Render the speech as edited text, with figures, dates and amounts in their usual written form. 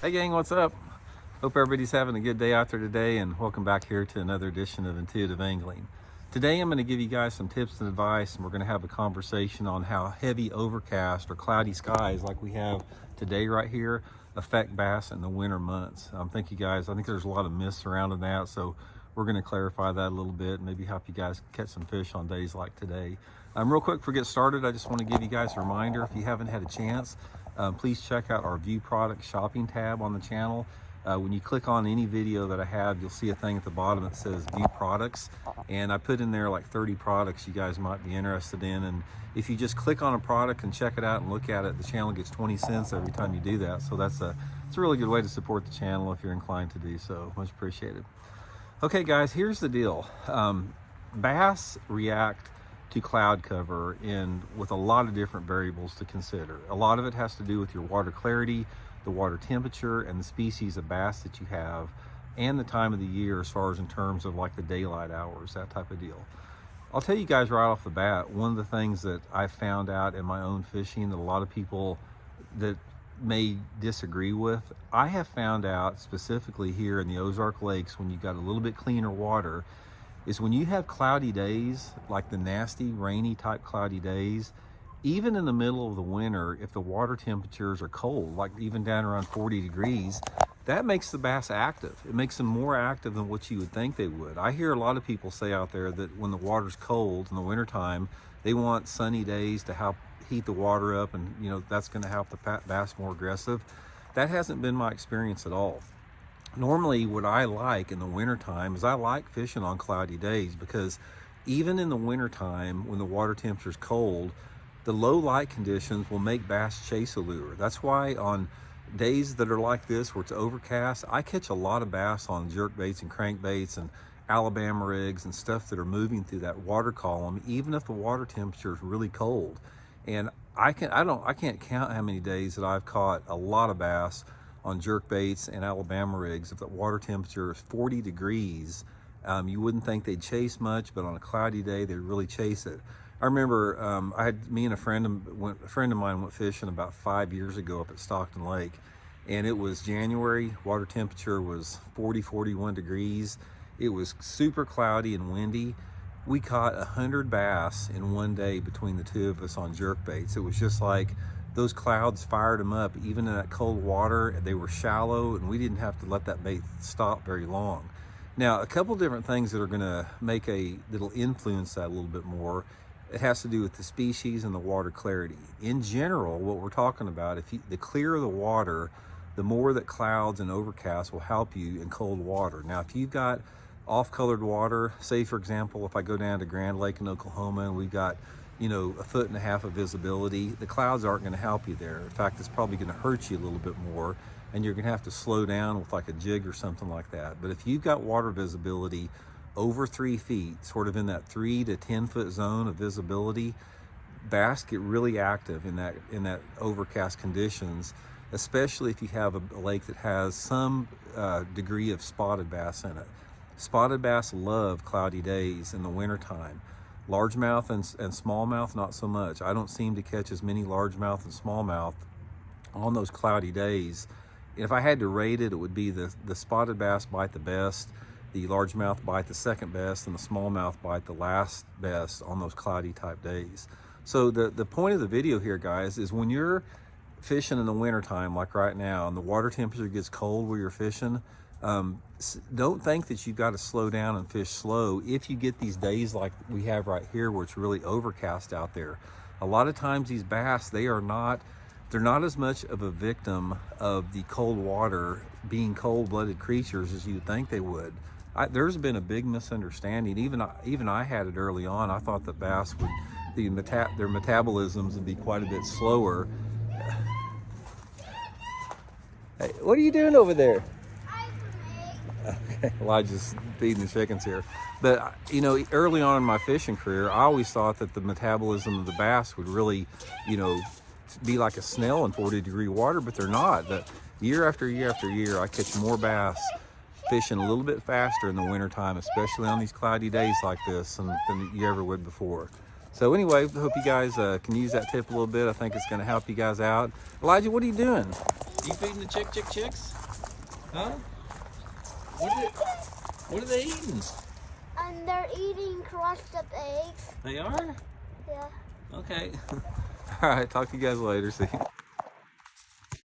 Hey gang, what's up? Hope everybody's having a good day out there today, and welcome back here to another edition of Intuitive Angling. Today I'm going to give you guys some tips and advice, and we're going to have a conversation on how heavy overcast or cloudy skies like we have today right here affect bass in the winter months. I think there's a lot of myths surrounding that, so we're going to clarify that a little bit and maybe help you guys catch some fish on days like today. Real quick before we get started, I just want to give you guys a reminder, if you haven't had a chance, please check out our View Product Shopping tab on the channel. When you click on any video that I have, you'll see a thing at the bottom that says View Products, and I put in there like 30 products you guys might be interested in. And if you just click on a product and check it out and look at it, the channel gets 20 cents every time you do that. So it's a really good way to support the channel if you're inclined to do so. Much appreciated. Okay guys, here's the deal. Bass react to cloud cover with a lot of different variables to consider. A lot of it has to do with your water clarity, the water temperature, and the species of bass that you have, and the time of the year as far as in terms of like the daylight hours, that type of deal. I'll tell you guys right off the bat, one of the things that I found out in my own fishing that a lot of people that may disagree with, I have found out specifically here in the Ozark Lakes, when you've got a little bit cleaner water, is when you have cloudy days, like the nasty rainy type cloudy days, even in the middle of the winter, if the water temperatures are cold, like even down around 40 degrees, that makes the bass active. It makes them more active than what you would think they would. I hear a lot of people say out there that when the water's cold in the wintertime, they want sunny days to help heat the water up, and that's going to help the bass more aggressive. That hasn't been my experience at all. Normally what I like in the wintertime is I like fishing on cloudy days, because even in the wintertime when the water temperature is cold, the low light conditions will make bass chase a lure. That's why on days that are like this where it's overcast, I catch a lot of bass on jerk baits and crankbaits and Alabama rigs and stuff that are moving through that water column, even if the water temperature is really cold. And I can't count how many days that I've caught a lot of bass on jerk baits and Alabama rigs. If the water temperature is 40 degrees, you wouldn't think they'd chase much, but on a cloudy day, they'd really chase it. I remember me and a friend of mine went fishing about 5 years ago up at Stockton Lake, and it was January. Water temperature was 41 degrees. It was super cloudy and windy. We caught 100 bass in one day between the two of us on jerk baits. It was just like those clouds fired them up. Even in that cold water, they were shallow, and we didn't have to let that bait stop very long. Now, a couple different things that are gonna that'll influence that a little bit more. It has to do with the species and the water clarity. In general, what we're talking about, the clearer the water, the more that clouds and overcast will help you in cold water. Now, if you've got off-colored water, say for example, if I go down to Grand Lake in Oklahoma and we've got 1.5 foot of visibility, the clouds aren't going to help you there. In fact, it's probably going to hurt you a little bit more, and you're going to have to slow down with like a jig or something like that. But if you've got water visibility over 3 feet, sort of in that 3 to 10 foot zone of visibility, bass get really active in that overcast conditions, especially if you have a lake that has some degree of spotted bass in it. Spotted bass love cloudy days in the wintertime. Largemouth and smallmouth, not so much. I don't seem to catch as many largemouth and smallmouth on those cloudy days. If I had to rate it, it would be the spotted bass bite the best, the largemouth bite the second best, and the smallmouth bite the last best on those cloudy type days. So the point of the video here, guys, is when you're fishing in the wintertime, like right now, and the water temperature gets cold where you're fishing, don't think that you've got to slow down and fish slow if you get these days like we have right here where it's really overcast out there. A lot of times these bass, they're not as much of a victim of the cold water being cold-blooded creatures as you would think they would. There's been a big misunderstanding. Even I had it early on. I thought that bass their metabolisms would be quite a bit slower. Hey, what are you doing over there? Okay, Elijah's feeding the chickens here. But early on in my fishing career, I always thought that the metabolism of the bass would really, be like a snail in 40-degree water, but they're not. But year after year after year, I catch more bass fishing a little bit faster in the wintertime, especially on these cloudy days like this than you ever would before. So anyway, hope you guys can use that tip a little bit. I think it's going to help you guys out. Elijah, what are you doing? You feeding the chicks? Huh? What are they eating? And they're eating crushed up eggs. They are? Yeah. Okay. All right, talk to you guys later. See you.